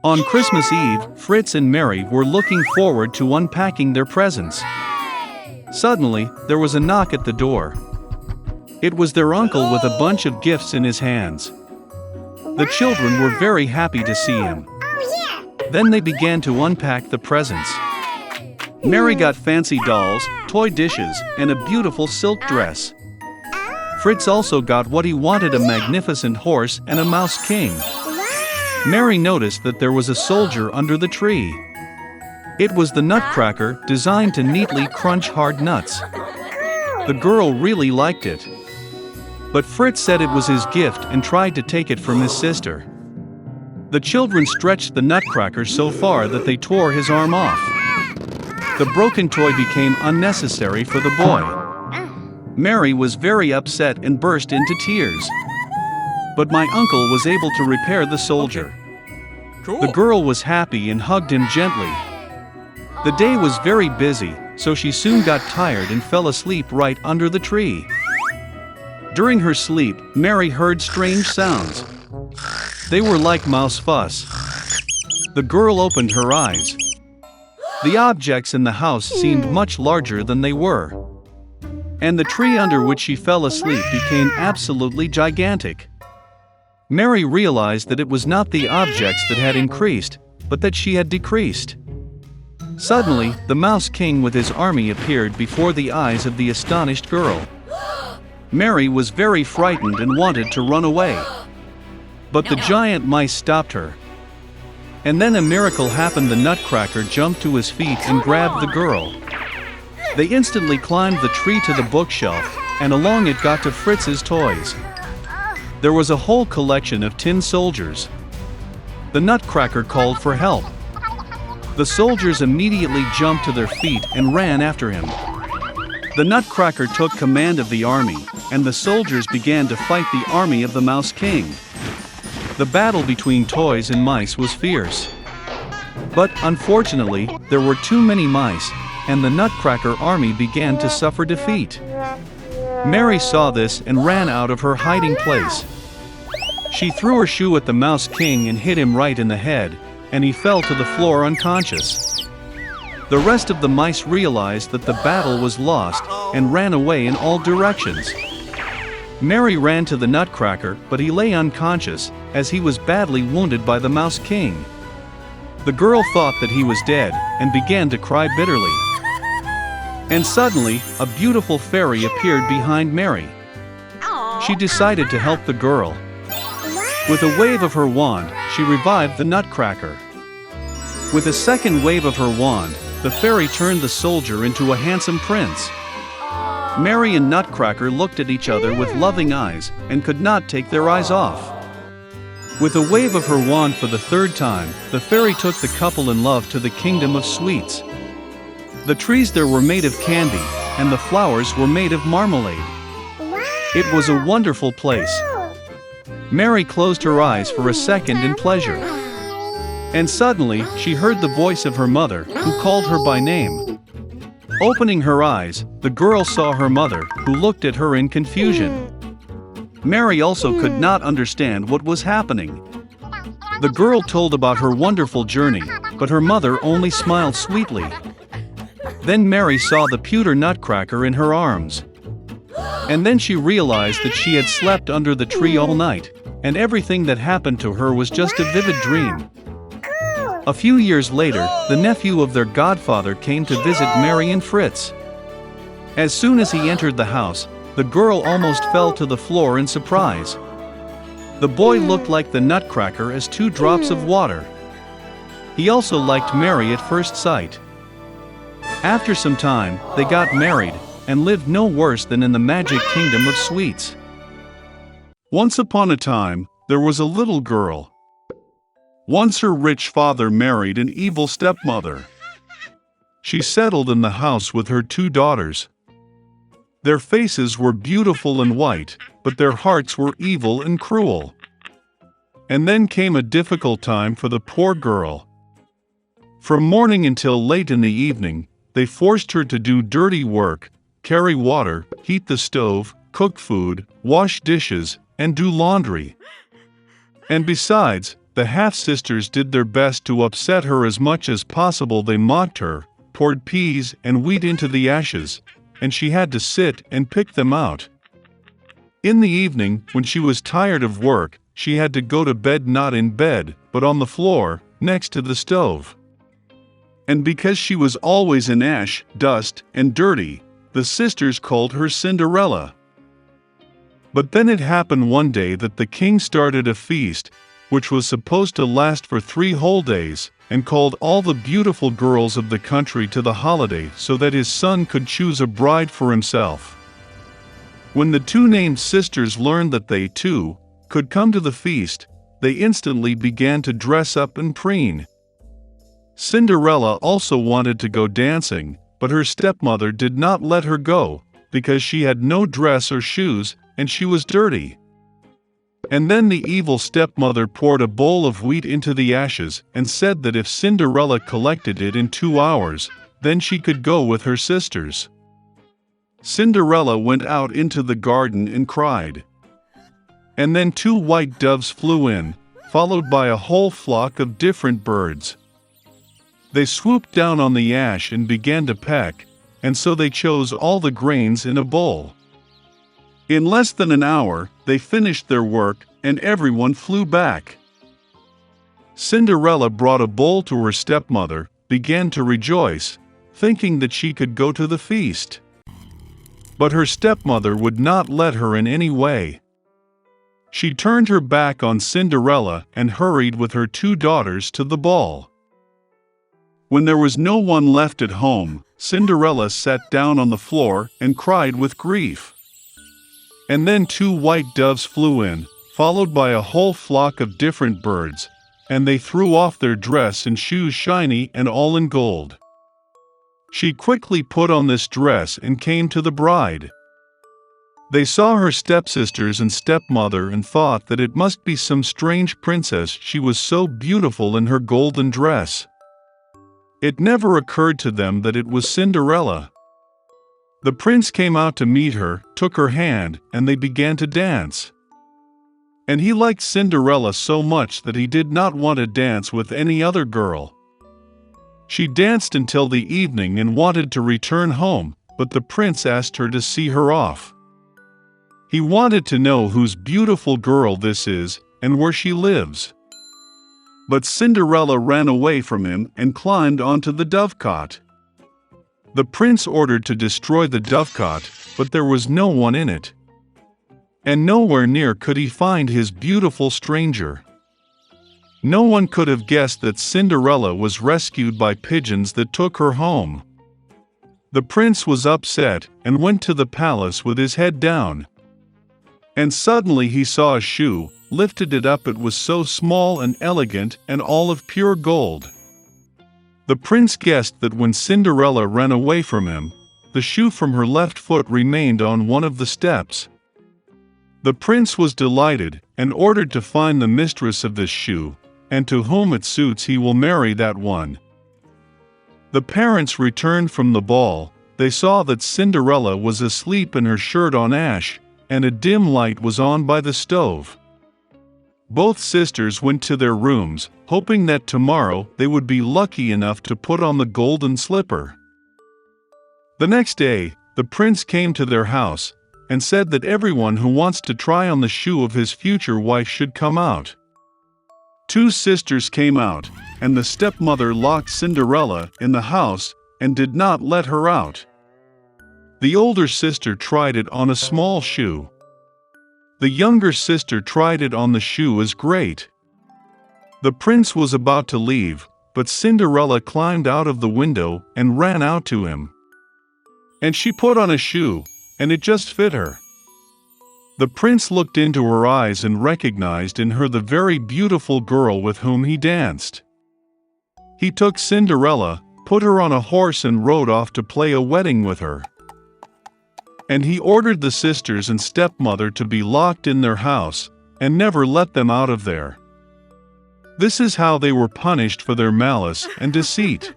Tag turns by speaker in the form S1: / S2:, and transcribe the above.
S1: On Christmas Eve, Fritz and Mary were looking forward to unpacking their presents. Suddenly, there was a knock at the door. It was their uncle with a bunch of gifts in his hands. The children were very happy to see him. Then they began to unpack the presents. Mary got fancy dolls, toy dishes, and a beautiful silk dress. Fritz also got what he wanted, a magnificent horse and a mouse king. Mary noticed that there was a soldier under the tree. It was the Nutcracker, designed to neatly crunch hard nuts. The girl really liked it. But Fritz said it was his gift and tried to take it from his sister. The children stretched the Nutcracker so far that they tore his arm off. The broken toy became unnecessary for the boy. Mary was very upset and burst into tears. But my uncle was able to repair the soldier. The girl was happy and hugged him gently. The day was very busy, so she soon got tired and fell asleep right under the tree. During her sleep, Mary heard strange sounds. They were like mouse fuss. The girl opened her eyes. The objects in the house seemed much larger than they were. And the tree under which she fell asleep became absolutely gigantic. Mary realized that it was not the objects that had increased, but that she had decreased. Suddenly, the Mouse King with his army appeared before the eyes of the astonished girl. Mary was very frightened and wanted to run away. But the giant mice stopped her. And then a miracle happened. The Nutcracker jumped to his feet and grabbed the girl. They instantly climbed the tree to the bookshelf, and along it got to Fritz's toys. There was a whole collection of tin soldiers. The Nutcracker called for help. The soldiers immediately jumped to their feet and ran after him. The Nutcracker took command of the army, and the soldiers began to fight the army of the Mouse King. The battle between toys and mice was fierce. But, unfortunately, there were too many mice, and the Nutcracker army began to suffer defeat. Mary saw this and ran out of her hiding place. She threw her shoe at the Mouse King and hit him right in the head, and he fell to the floor unconscious. The rest of the mice realized that the battle was lost and ran away in all directions. Mary ran to the Nutcracker, but he lay unconscious, as he was badly wounded by the Mouse King. The girl thought that he was dead, and began to cry bitterly. And suddenly, a beautiful fairy appeared behind Mary. She decided to help the girl. With a wave of her wand, she revived the Nutcracker. With a second wave of her wand, the fairy turned the soldier into a handsome prince. Mary and Nutcracker looked at each other with loving eyes, and could not take their eyes off. With a wave of her wand for the third time, the fairy took the couple in love to the kingdom of sweets. The trees there were made of candy, and the flowers were made of marmalade. It was a wonderful place. Mary closed her eyes for a second in pleasure. And suddenly, she heard the voice of her mother, who called her by name. Opening her eyes, the girl saw her mother, who looked at her in confusion. Mary also could not understand what was happening. The girl told about her wonderful journey, but her mother only smiled sweetly. Then Mary saw the pewter Nutcracker in her arms. And then she realized that she had slept under the tree all night, and everything that happened to her was just a vivid dream. A few years later, the nephew of their godfather came to visit Mary and Fritz. As soon as he entered the house, the girl almost fell to the floor in surprise. The boy looked like the Nutcracker as 2 drops of water. He also liked Mary at first sight. After some time, they got married, and lived no worse than in the magic kingdom of sweets. Once upon a time, there was a little girl. Once her rich father married an evil stepmother. She settled in the house with her 2 daughters. Their faces were beautiful and white, but their hearts were evil and cruel. And then came a difficult time for the poor girl. From morning until late in the evening, they forced her to do dirty work, carry water, heat the stove, cook food, wash dishes, and do laundry. And besides, the half-sisters did their best to upset her as much as possible. They mocked her, poured peas and wheat into the ashes, and she had to sit and pick them out. In the evening, when she was tired of work, she had to go to bed not in bed, but on the floor, next to the stove. And because she was always in ash, dust, and dirty, the sisters called her Cinderella. But then it happened one day that the king started a feast, which was supposed to last for 3 whole days, and called all the beautiful girls of the country to the holiday so that his son could choose a bride for himself. When the 2 named sisters learned that they, too, could come to the feast, they instantly began to dress up and preen. Cinderella also wanted to go dancing, but her stepmother did not let her go, because she had no dress or shoes, and she was dirty. And then the evil stepmother poured a bowl of wheat into the ashes and said that if Cinderella collected it in 2 hours, then she could go with her sisters. Cinderella went out into the garden and cried. And then 2 white doves flew in, followed by a whole flock of different birds. They swooped down on the ash and began to peck, and so they chose all the grains in a bowl. In less than an hour, they finished their work, and everyone flew back. Cinderella brought a bowl to her stepmother, began to rejoice, thinking that she could go to the feast. But her stepmother would not let her in any way. She turned her back on Cinderella and hurried with her 2 daughters to the ball. When there was no one left at home, Cinderella sat down on the floor and cried with grief. And then 2 white doves flew in, followed by a whole flock of different birds, and they threw off their dress and shoes shiny and all in gold. She quickly put on this dress and came to the bride. They saw her stepsisters and stepmother and thought that it must be some strange princess, she was so beautiful in her golden dress. It never occurred to them that it was Cinderella. The prince came out to meet her, took her hand, and they began to dance. And he liked Cinderella so much that he did not want to dance with any other girl. She danced until the evening and wanted to return home, but the prince asked her to see her off. He wanted to know whose beautiful girl this is and where she lives. But Cinderella ran away from him and climbed onto the dovecot. The prince ordered to destroy the dovecot, but there was no one in it. And nowhere near could he find his beautiful stranger. No one could have guessed that Cinderella was rescued by pigeons that took her home. The prince was upset and went to the palace with his head down. And suddenly he saw a shoe, lifted it up. It was so small and elegant and all of pure gold. The prince guessed that when Cinderella ran away from him, the shoe from her left foot remained on one of the steps. The prince was delighted and ordered to find the mistress of this shoe, and to whom it suits he will marry that one. The parents returned from the ball. They saw that Cinderella was asleep in her shirt on ash, and a dim light was on by the stove. Both sisters went to their rooms, hoping that tomorrow they would be lucky enough to put on the golden slipper. The next day, the prince came to their house, and said that everyone who wants to try on the shoe of his future wife should come out. 2 sisters came out, and the stepmother locked Cinderella in the house and did not let her out. The older sister tried it on a small shoe. The younger sister tried it on the shoe as great. The prince was about to leave, but Cinderella climbed out of the window and ran out to him. And she put on a shoe, and it just fit her. The prince looked into her eyes and recognized in her the very beautiful girl with whom he danced. He took Cinderella, put her on a horse and rode off to play a wedding with her. And he ordered the sisters and stepmother to be locked in their house, and never let them out of there. This is how they were punished for their malice and deceit.